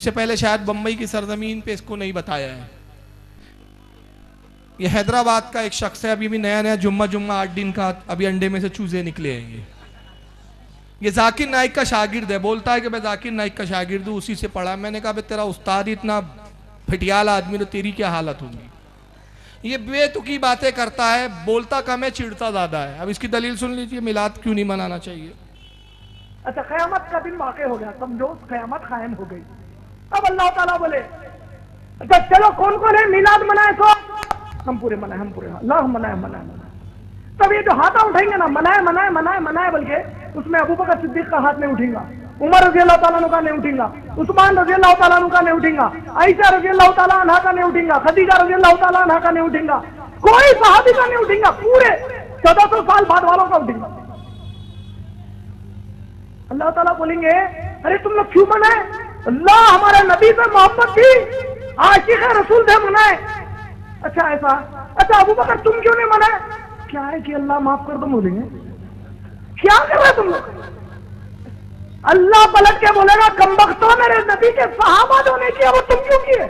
इससे पहले शायद बम्बई की सरजमीन पे इसको नहीं बताया है। ये हैदराबाद का एक शख्स है, अभी भी नया नया जुम्मा 8 दिन का, अभी अंडे में से चूजे निकले हैं। ये जाकिर नाइक का शागिर्द है, बोलता है कि मैं जाकिर नाइक का शागिर्द हूँ, उसी से पढ़ा। मैंने कहा तेरा उस्ताद ही इतना फिटियाल आदमी, तो तेरी क्या हालत होगी। ये बेतुकी बातें करता है, बोलता कम है चिढ़ता ज्यादा है। अब इसकी दलील सुन लीजिए, मिलाद क्यों नहीं मनाना चाहिए। अच्छा, क़यामत का दिन वाक़ हो गया, समझो क़यामत कायम हो गई। अब अल्लाह ताला बोले अच्छा चलो कौन कौन है मिलाद मनाए, तो हम पूरे मनाए, हम पूरे अल्लाह मनाए मनाए मनाए। तब ये जो हाथ उठाएंगे ना, मनाए मनाए मनाए मनाए, बल्कि उसमें अबू बकर सिद्दीक का हाथ नहीं उठेगा, उमर रज़ी अल्लाह ताला अन्हु का नहीं उठेगा, उस्मान रज़ी अल्लाह ताला अन्हु का नहीं उठेगा, आयशा रज़ी अल्लाह ताला अन्हा का नहीं उठेगा, खदीजा रज़ी अल्लाह ताला अन्हा का नहीं उठेगा, कोई सहाबी का नहीं उठेगा, पूरे 1400 साल बाद वालों का उठेगा। अल्लाह ताला बोलेंगे अरे तुम लोग क्यों मनाए, अल्लाह हमारे नबी पे मोहब्बत थी, आशिक़ रसूल थे, मनाए। अच्छा ऐसा, अच्छा अबू बकर तुम क्यों नहीं मनाए, क्या है कि अल्लाह माफ कर दो, बोलेंगे क्या कर रहे तुम लोग। अल्लाह पलट के बोलेगा कमबख्तों, मेरे नबी के सहाबा जो नहीं किया वो तुम क्यों किए।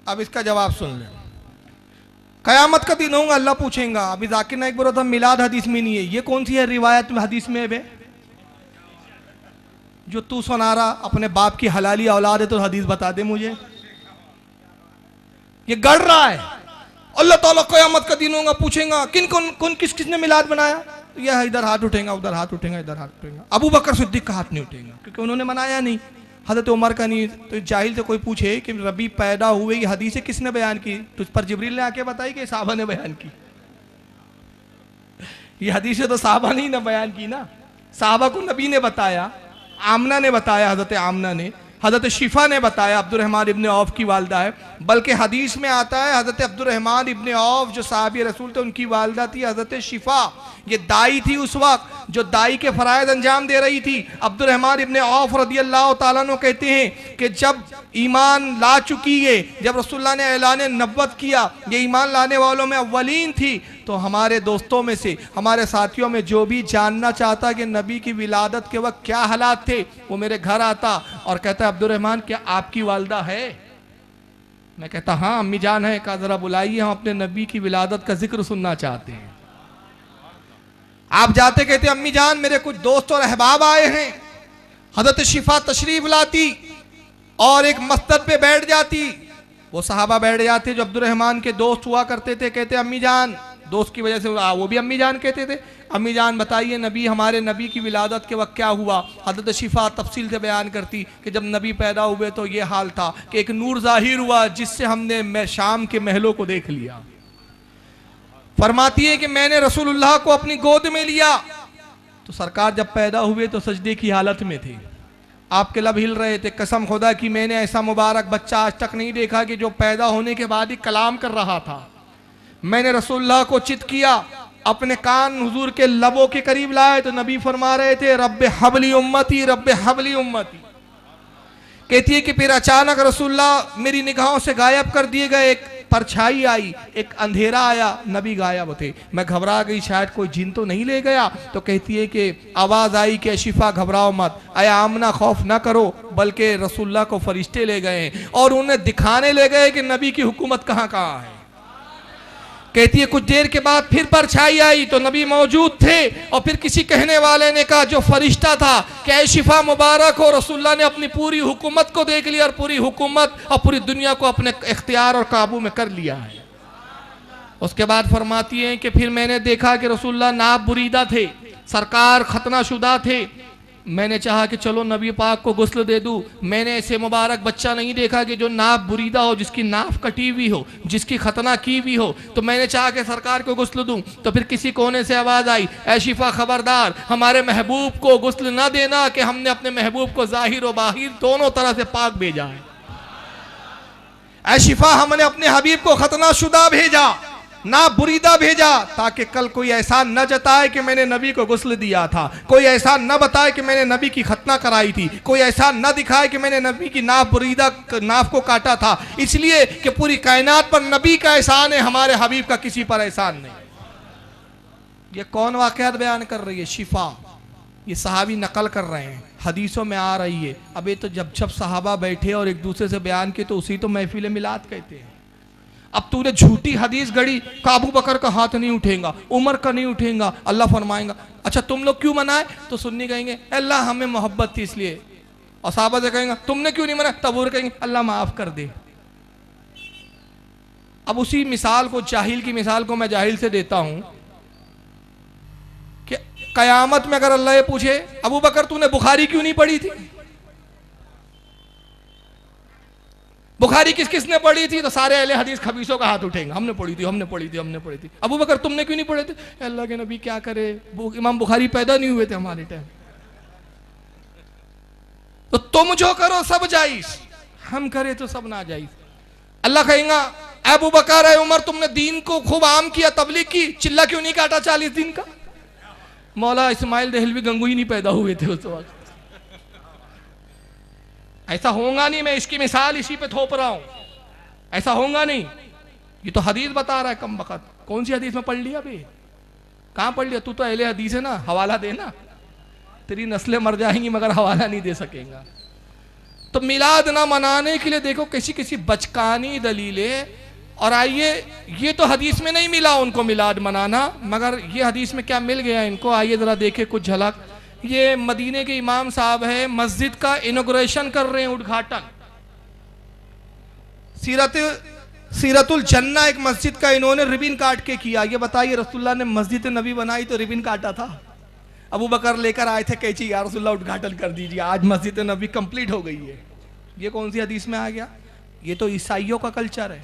अब इसका जवाब सुन ले। कयामत का दिन होगा, अल्लाह पूछेगा। अभी जाकिर नाइक बोला था मिलाद हदीस में नहीं है, ये कौन सी है रिवायत हदीस में है जो तू सुना रहा, अपने बाप की हलाली औलाद है तो हदीस बता दे मुझे। ये गढ़ रहा है। अल्लाह ताला कयामत का दिन होगा, पूछेगा कौन किस किसने मिलाद बनाया, तो यह इधर हाथ उठेगा, उधर हाथ उठेगा, इधर हाथ उठेगा। अबू बकर सिद्दीक का हाथ नहीं उठेगा क्योंकि उन्होंने मनाया नहीं, हज़रत उमर का नहीं। तो जाहिल से कोई पूछे कि रबी पैदा हुए ये हदीसें किसने बयान की, तुझ पर जिब्रील ने आके बताई कि साहबा ने बयान की। ये हदीसें तो साहबा ने ही ना बयान की ना, साहबा को नबी ने बताया, आमना ने बताया, हज़रत आमना ने, हज़रत शिफा ने बताया, अब्दुर्रहमान इब्ने औफ की वालदा है। बल्कि हदीस में आता है हज़रत अब्दुर्रहमान इब्ने औफ जो साहबी रसूल थे, उनकी वालदा थी हज़रत शिफा। ये दाई थी उस वक्त जो दाई के फ़राइज़ अंजाम दे रही थी। अब्दुर्रहमान इब्ने औफ रज़ियल्लाहु ताला अन्हु कहते हैं कि जब ईमान ला चुकी है, जब रसूलुल्लाह ने ऐलान नबुव्वत किया, ये ईमान लाने वालों में अव्वलीन थी, तो हमारे दोस्तों में से, हमारे साथियों में जो भी जानना चाहता कि नबी की विलादत के वक्त क्या हालात थे, वो मेरे घर आता और कहता है अब्दुर्रहमान क्या आपकी वालदा है। मैं कहता हाँ अम्मी जान है। कहा जरा बुलाइए, हम अपने नबी की विलादत का जिक्र सुनना चाहते हैं। आप जाते, कहते अम्मी जान मेरे कुछ दोस्त और अहबाब आए हैं। हज़रत शिफा तशरीफ लाती और एक मस्तद पे बैठ जाती, वो सहाबा बैठ जाते जो अब्दुर्रहमान के दोस्त हुआ करते थे। कहते अम्मी जान, दोस्त की वजह से वो भी अम्मी जान कहते थे, अम्मी जान बताइए नबी, हमारे नबी की विलादत के वक्त क्या हुआ। हज़रत शिफा तफसील से बयान करती कि जब नबी पैदा हुए तो ये हाल था कि एक नूर ज़ाहिर हुआ जिससे हमने शाम के महलों को देख लिया। फरमाती है कि मैंने रसूलुल्लाह को अपनी गोद में लिया तो सरकार जब पैदा हुए तो सजदे की हालत में थे, आपके लब हिल रहे थे। कसम खुदा की मैंने ऐसा मुबारक बच्चा आज तक नहीं देखा कि जो पैदा होने के बाद ही कलाम कर रहा था। मैंने रसूलुल्लाह को चित किया, अपने कान हुजूर के लबों के करीब लाए तो नबी फरमा रहे थे रब्बे हबली उम्मती, रब्बे हबली उम्मती। कहती है कि फिर अचानक रसूलुल्लाह मेरी निगाहों से गायब कर दिए गए, एक परछाई आई, एक अंधेरा आया, नबी गायब थे। मैं घबरा गई, शायद कोई जिन तो नहीं ले गया। तो कहती है कि आवाज़ आई कि शिफा घबराओ मत, अया आमना खौफ ना करो, बल्कि रसूलुल्लाह को फरिश्ते ले गए और उन्हें दिखाने ले गए कि नबी की हुकूमत कहाँ कहाँ है। कहती है कुछ देर के बाद फिर परछाई आई तो नबी मौजूद थे और फिर किसी कहने वाले ने कहा जो फरिश्ता था कि ऐ शिफा मुबारक हो, रसूलुल्लाह ने अपनी पूरी हुकूमत को देख लिया और पूरी हुकूमत और पूरी दुनिया को अपने इख्तियार और काबू में कर लिया है। उसके बाद फरमाती हैं कि फिर मैंने देखा कि रसूलुल्लाह नाब बुरीदा थे, सरकार खतना शुदा थे। मैंने चाहा कि चलो नबी पाक को गुस्ल दे दूं। मैंने ऐसे मुबारक बच्चा नहीं देखा कि जो नाफ बुरीदा हो, जिसकी नाफ कटी हुई हो, जिसकी खतना की हुई हो। तो मैंने चाहा कि सरकार को गुस्ल दूं। तो फिर किसी कोने से आवाज़ आई, ऐ शिफा खबरदार, हमारे महबूब को गुस्ल ना देना कि हमने अपने महबूब को जाहिर और बाहिर दोनों तरह से पाक भेजा है। ऐ शिफा हमने अपने हबीब को खतना शुदा भेजा, ना बुरीदा भेजा, ताकि कल कोई ऐसा न जताए कि मैंने नबी को गुस्ल दिया था, कोई ऐसा न बताए कि मैंने नबी की खतना कराई थी, कोई ऐसा न दिखाए कि मैंने नबी की नाफ बुरीदा नाफ को काटा था। इसलिए कि पूरी कायनात पर नबी का एहसान है, हमारे हबीब का किसी पर एहसान नहीं। ये कौन वाक़यात बयान कर रही है? शिफा, ये सहाबी नकल कर रहे हैं। हदीसों में आ रही है। अब ये तो जब जब सहाबा बैठे और एक दूसरे से बयान किए तो उसी तो महफिल मिलाद कहते हैं। अब तूने झूठी हदीस गढ़ी का अबू बकर का हाथ नहीं उठेगा, उमर का नहीं उठेगा, अल्लाह फरमाएगा। अच्छा तुम लोग क्यों मनाए? तो सुन्नी कहेंगे अल्लाह हमें मोहब्बत थी इसलिए, और साहबा से कहेंगे तुमने क्यों नहीं मनाया? तब वो कहेंगे अल्लाह माफ कर दे। अब उसी मिसाल को, जाहिल की मिसाल को मैं जाहिल से देता हूं कि कयामत में अगर अल्लाह ये पूछे अबू बकर तूने बुखारी क्यों नहीं पढ़ी थी? बुखारी किस किसने पढ़ी थी? तो सारे अहले हदीस खबीसों का हाथ उठेंगे, हमने पढ़ी थी, हमने पढ़ी थी, हमने पढ़ी थी। अबू बकर तुमने क्यों नहीं पढ़े थे? अल्लाह के नबी क्या करे, इमाम बुखारी पैदा नहीं हुए थे हमारे टाइम। तो तुम जो करो सब जायज, हम करे तो सब ना जायज। अल्लाह कहेगा अबू बकर है उमर तुमने दीन को खूब आम किया, तबलीग की, चिल्ला क्यों नहीं काटा 40 दिन का? मौला इस्माइल देहलवी गंगूही नहीं पैदा हुए थे उस वक्त। ऐसा होगा नहीं, मैं इसकी मिसाल इसी पे थोप रहा हूं, ऐसा होगा नहीं। ये तो हदीस बता रहा है कम वक्त। कौन सी हदीस में पढ़ लिया बे? कहां पढ़ लिया? तू तो अहले हदीस है ना, हवाला देना, तेरी नस्लें मर जाएंगी मगर हवाला नहीं दे सकेगा। तो मिलाद ना मनाने के लिए देखो किसी किसी बचकानी दलीलें। और आइए, ये तो हदीस में नहीं मिला उनको मिलाद मनाना, मगर ये हदीस में क्या मिल गया इनको, आइए जरा देखे कुछ झलक। ये मदीने के इमाम साहब है, मस्जिद का इनॉग्रेशन कर रहे हैं, उद्घाटन। सीरतुल जन्ना एक मस्जिद का इन्होंने रिबिन काट के किया। ये बताइए रसूलुल्लाह ने मस्जिद नबी बनाई तो रिबिन काटा था? अबू बकर लेकर आए थे कैची, या रसूलुल्लाह उद्घाटन कर दीजिए, आज मस्जिद नबी कंप्लीट हो गई है। ये कौन सी हदीस में आ गया? ये तो ईसाइयों का कल्चर है।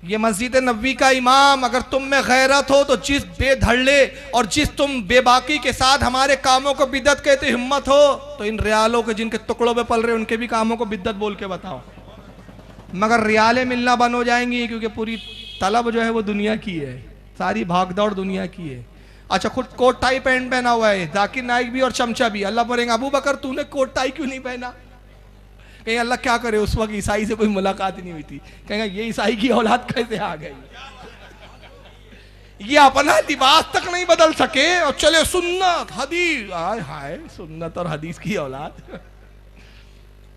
ये मस्जिद नबी का इमाम, अगर तुम में गैरत हो तो जिस बेधड़े और जिस तुम बेबाकी के साथ हमारे कामों को बिदत कहते हिम्मत हो, तो इन रियालों के जिनके टुकड़ों पे पल रहे उनके भी कामों को बिदत बोल के बताओ। मगर रियालें मिलना बंद हो जाएंगी, क्योंकि पूरी तलब जो है वो दुनिया की है, सारी भागदौड़ दुनिया की है। अच्छा खुद कोट टाई पैंट पहना हुआ है जाकिर नाइक भी और चमचा भी, अल्लाह बोलेंगे अबू बकर तूने कोट टाई क्यों नहीं पहना? कहीं अल्लाह क्या करे, उस वक्त ईसाई से कोई मुलाकात ही नहीं हुई थी, कहेंगे ये ईसाई की औलाद कैसे आ गई, ये अपना लिबास तक नहीं बदल सके और चले सुन्नत हदीस। हाय हाय, सुन्नत और हदीस की औलाद।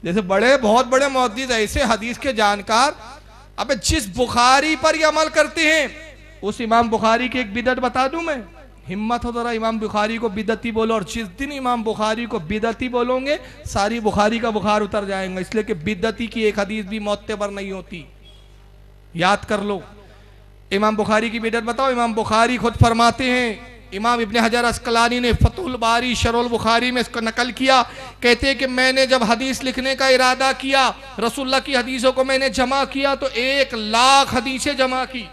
जैसे बड़े बहुत बड़े मुहद्दिस ऐसे हदीस के जानकार, अबे जिस बुखारी पर ये अमल करते हैं उस इमाम बुखारी की एक बिदत बता दूं मैं, हिम्मत हो जरा इमाम बुखारी को बिदती बोलो, और जिस दिन इमाम बुखारी को बिदती बोलोगे सारी बुखारी का बुखार उतर जाएगा। इसलिए कि बिदती की एक हदीस भी मोतबर नहीं होती, याद कर लो। इमाम बुखारी की बिदत बताओ। इमाम बुखारी खुद फरमाते हैं, इमाम इब्ने हजर अस्कलानी ने फतहुल बारी शरहुल बुखारी में इसको नकल किया, कहते हैं कि मैंने जब हदीस लिखने का इरादा किया, रसूलुल्लाह की हदीसों को मैंने जमा किया तो 1,00,000 हदीसें जमा की,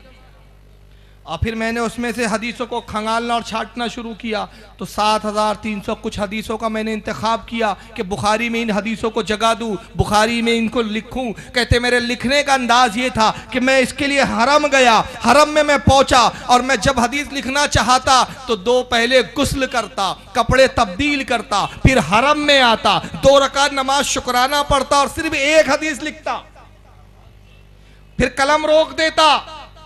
और फिर मैंने उसमें से हदीसों को खंगालना और छांटना शुरू किया तो 7,300 कुछ हदीसों का मैंने इंतखाब किया कि बुखारी में इन हदीसों को जगह दूं, बुखारी में इनको लिखूं। कहते मेरे लिखने का अंदाज ये था कि मैं इसके लिए हरम गया, हरम में मैं पहुंचा और मैं जब हदीस लिखना चाहता तो 2 पहले गुस्ल करता, कपड़े तब्दील करता, फिर हरम में आता, 2 रकात नमाज शुक्राना पढ़ता और सिर्फ 1 हदीस लिखता, फिर कलम रोक देता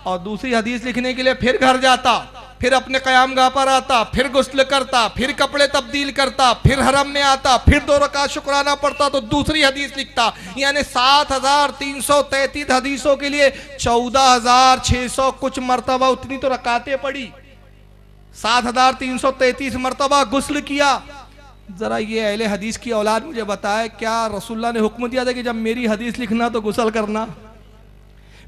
और दूसरी हदीस लिखने के लिए फिर घर जाता, फिर अपने क़यामगाह पर आता, फिर गुस्ल करता, फिर कपड़े तब्दील करता, फिर हरम में आता, फिर 2 रकात शुक्राना पढ़ता तो दूसरी हदीस लिखता। यानी 7,333 हदीसों के लिए 14,600 कुछ मरतबा उतनी तो रकातें पड़ी, 7,333 मरतबा गुस्ल किया। जरा ये अहले हदीस की औलाद मुझे बताए, क्या रसूलुल्लाह ने हुक्म दिया था कि जब मेरी हदीस लिखना तो गुस्ल करना,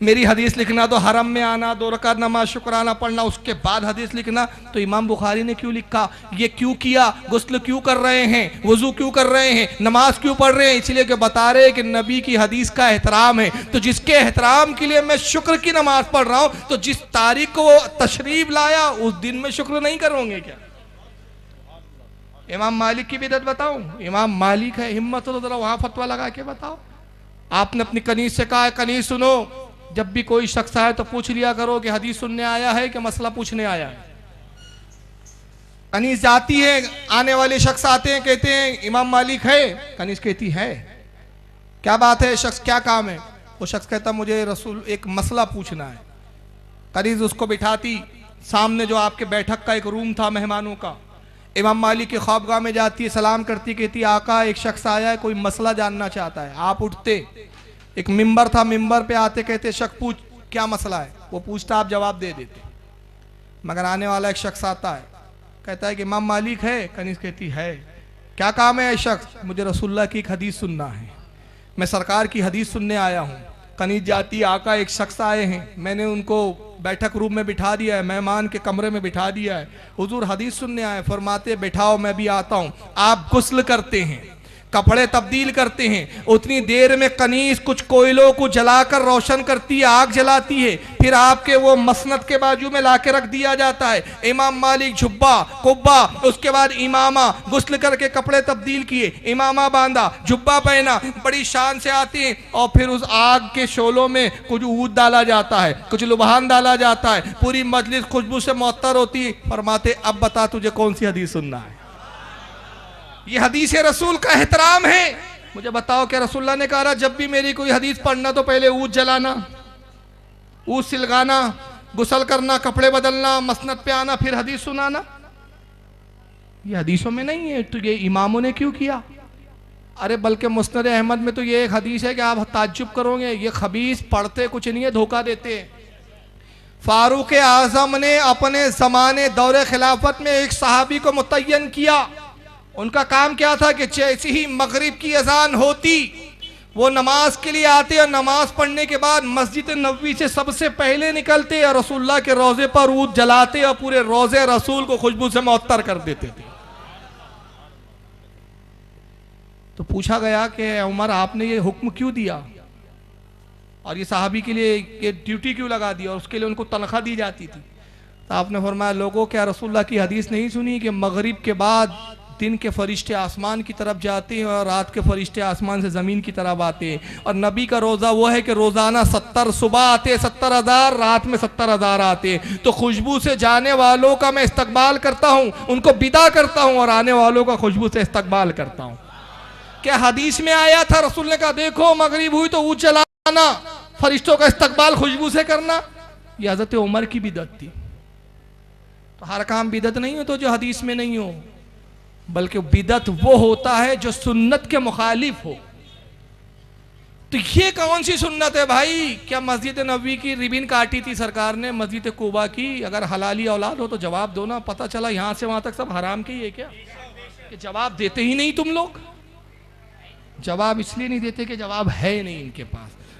मेरी हदीस लिखना तो हरम में आना, 2 रकात नमाज शुक्राना पढ़ना, उसके बाद हदीस लिखना? तो इमाम बुखारी ने क्यों लिखा, ये क्यों किया, गुस्ल क्यों कर रहे हैं, वजू क्यों कर रहे हैं, नमाज क्यों पढ़ रहे हैं? इसलिए कि बता रहे हैं कि नबी की हदीस का एहतराम है। तो जिसके एहतराम के लिए मैं शुक्र की नमाज पढ़ रहा हूं, तो जिस तारीख को वो तशरीफ लाया उस दिन में शुक्र नहीं करोगे क्या? इमाम मालिक की बिदत बताऊं? इमाम मालिक है, हिम्मत हो तो जरा वहां फतवा लगा के बताओ। आपने अपनी कनीज से कहा है कनीज सुनो, जब भी कोई शख्स आए तो पूछ लिया करो कि हदीस सुनने आया है कि मसला पूछने आया है। कनीज जाती है, आने वाले शख्स आते हैं, कहते हैं इमाम मालिक है, कनीज कहती है क्या बात है, शख्स क्या काम है? वो शख्स कहता मुझे रसूल एक मसला पूछना है। कनीज उसको बिठाती, सामने जो आपके बैठक का एक रूम था मेहमानों का, इमाम मालिक के ख्वाबगाह में जाती है, सलाम करती, कहती आका एक शख्स आया है, कोई मसला जानना चाहता है। आप उठते, एक मिंबर था, मिंबर पे आते, कहते शख्स पूछ क्या मसला है। वो पूछता, आप जवाब दे देते। मगर आने वाला एक शख्स आता है, कहता है कि इमाम मालिक है। कनीज कहती है, क्या काम है शख्स? मुझे रसूलुल्लाह की एक हदीस सुनना है, मैं सरकार की हदीस सुनने आया हूँ। कनीज जाती, आका एक शख्स आए हैं, मैंने उनको बैठक रूम में बिठा दिया है, मेहमान के कमरे में बिठा दिया है, हुजूर हदीस सुनने आए। फरमाते बैठाओ मैं भी आता हूँ। आप गुस्ल करते हैं, कपड़े तब्दील करते हैं, उतनी देर में कनीज कुछ कोयलों को जलाकर रोशन करती है, आग जलाती है, फिर आपके वो मसनद के बाजू में लाके रख दिया जाता है। इमाम मालिक झुब्बा कुब्बा, उसके बाद इमामा, गुस्ल करके कपड़े तब्दील किए, इमामा बांधा, झुब्बा पहना, बड़ी शान से आते हैं और फिर उस आग के शोलों में कुछ ऊद डाला जाता है, कुछ लुभान डाला जाता है, पूरी मजलिस खुशबू से मुअत्तर होती है। फरमाते अब बता तुझे कौन सी हदीस सुनना है? ये हदीस रसूल का एहतराम है। मुझे बताओ क्या रसूलुल्लाह ने कहा जब भी मेरी कोई हदीस पढ़ना तो पहले ऊद जलाना, ऊद सिलगाना, गुसल करना, कपड़े बदलना, मसनद पे आना, फिर हदीस सुनाना? ये हदीसों में नहीं है। तो ये इमामों ने क्यों किया? अरे बल्कि मुस्नद अहमद में तो ये एक हदीस है कि आप ताज्जुब करोगे, ये खबीस पढ़ते कुछ नहीं है, धोखा देते हैं। फारूक आजम ने अपने ज़माने दौरे खिलाफत में एक सहाबी को मुतय्यन किया। उनका काम क्या था कि जैसे ही मगरिब की अजान होती वो नमाज के लिए आते और नमाज पढ़ने के बाद मस्जिद नबवी से सबसे पहले निकलते और रसूलुल्लाह के रोजे पर ऊद जलाते और पूरे रोजे रसूल को खुशबू से मुअत्तर कर देते थे। तो पूछा गया कि उमर आपने ये हुक्म क्यों दिया और ये सहाबी के लिए ये ड्यूटी क्यों लगा दी और उसके लिए उनको तनख्वाह दी जाती थी? तो आपने फरमाया लोगों क्या रसूलुल्लाह की हदीस नहीं सुनी कि मगरिब के बाद दिन के फरिश्ते आसमान की तरफ जाते हैं और रात के फरिश्ते आसमान से ज़मीन की तरफ आते हैं। और नबी का रोज़ा वो है कि रोज़ाना 70 सुबह आते, 70,000 रात में 70,000 आते। तो खुशबू से जाने वालों का मैं इस्तकबाल करता हूँ, उनको विदा करता हूँ और आने वालों का खुशबू से इस्तकबाल करता हूँ। क्या हदीस में आया था रसूल ने कहा देखो मगरिब हुई तो ऊद जलाना, फरिश्तों का इस्तकबाल खुशबू से करना? ये हज़रत उमर की बिदअत थी। तो हर काम बिदअत नहीं हो तो जो हदीस में नहीं हो, बल्कि बिदअत वो होता है जो सुन्नत के मुखालिफ हो। तो ये कौन सी सुन्नत है भाई? क्या मस्जिद नबवी की रिबिन काटी थी सरकार ने, मस्जिद कुबा की? अगर हलाली औलाद हो तो जवाब दो ना। पता चला यहां से वहां तक सब हराम के ही है क्या? कि जवाब देते ही नहीं तुम लोग। जवाब इसलिए नहीं देते कि जवाब है नहीं इनके पास।